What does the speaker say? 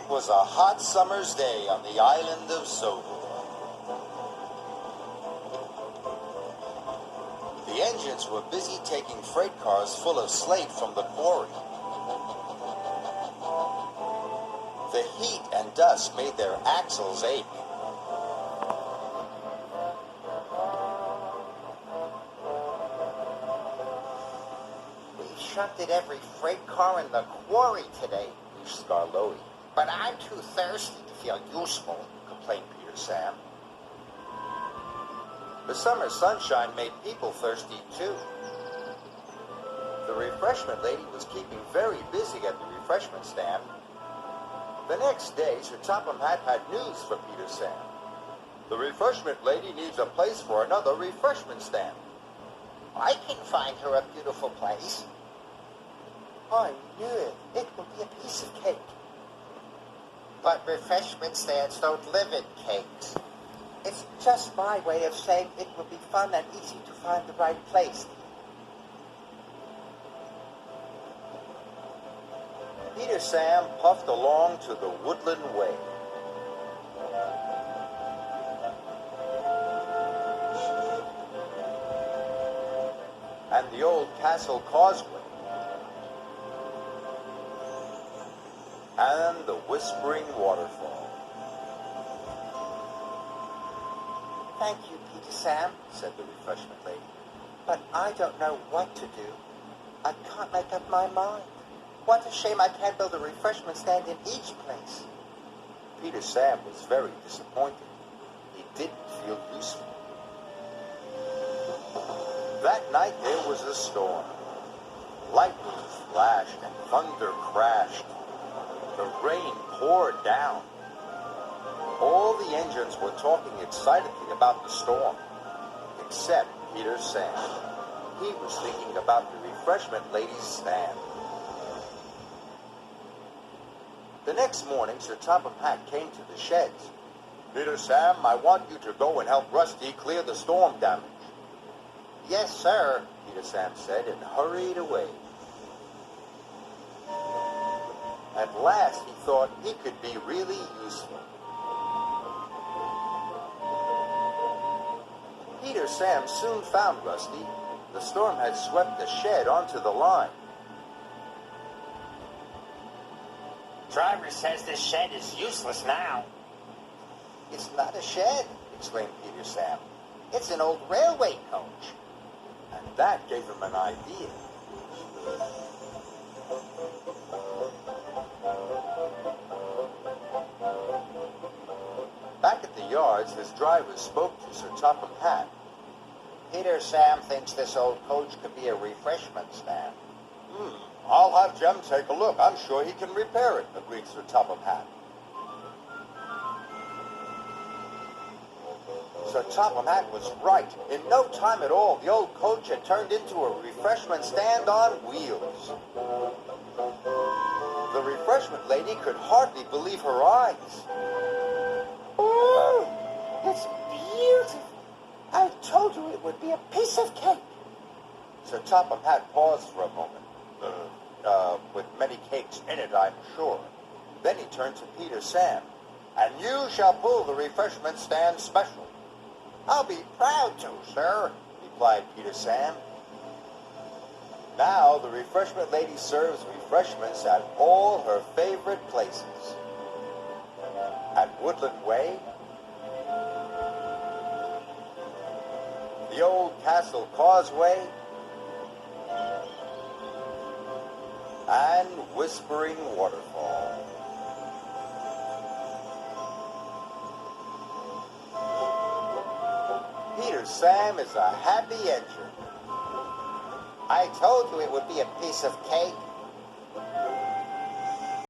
It was a hot summer's day on the island of Sodor. The engines were busy taking freight cars full of slate from the quarry. The heat and dust made their axles ache. We shunted every freight car in the quarry today, mused Scarlotti. But I'm too thirsty to feel useful, complained Peter Sam. The summer sunshine made people thirsty too. The refreshment lady was keeping very busy at the refreshment stand. The next day, Sir Topham Hatt had news for Peter Sam. The refreshment lady needs a place for another refreshment stand. I can find her a beautiful place. I knew it. It will be a piece of cake. But refreshment stands don't live in cakes. It's just my way of saying it will be fun and easy to find the right place. Peter Sam puffed along to the Woodland Way. And the old Castle Causeway. And the Whispering Waterfall. Thank you, Peter Sam, said the refreshment lady. but I don't know what to do. I can't make up my mind. What a shame I can't build a refreshment stand in each place. Peter Sam was very disappointed. He didn't feel useful. That night there was a storm. Lightning flashed and thunder crashed. The rain poured down. All the engines were talking excitedly about the storm, except Peter Sam. He was thinking about the refreshment lady's stand. The next morning, Sir Topham Hatt came to the sheds. Peter Sam, I want you to go and help Rusty clear the storm damage. Yes, sir, Peter Sam said, and hurried away. At last, he thought he could be really useful. Peter Sam soon found Rusty. The storm had swept the shed onto the line. Driver says this shed is useless now. It's not a shed, Exclaimed Peter Sam. It's an old railway coach. And that gave him an idea. Back at the yards, his driver spoke to Sir Topham Hatt. Peter Sam thinks this old coach could be a refreshment stand. I'll have Jem take a look. I'm sure he can repair it, agreed Sir Topham Hatt. Sir Topham Hatt was right. In no time at all, the old coach had turned into a refreshment stand on wheels. The refreshment lady could hardly believe her eyes. Oh, it's beautiful. I told you it would be a piece of cake. Sir Topham Hatt paused for a moment. With many cakes in it, I'm sure. Then he turned to Peter Sam. And you shall pull the refreshment stand special. I'll be proud to, sir, replied Peter Sam. Now the refreshment lady serves refreshments at all her favorite places. At Woodland Way, the old Castle Causeway, and Whispering Waterfall. Peter Sam is a happy engine. I told you it would be a piece of cake.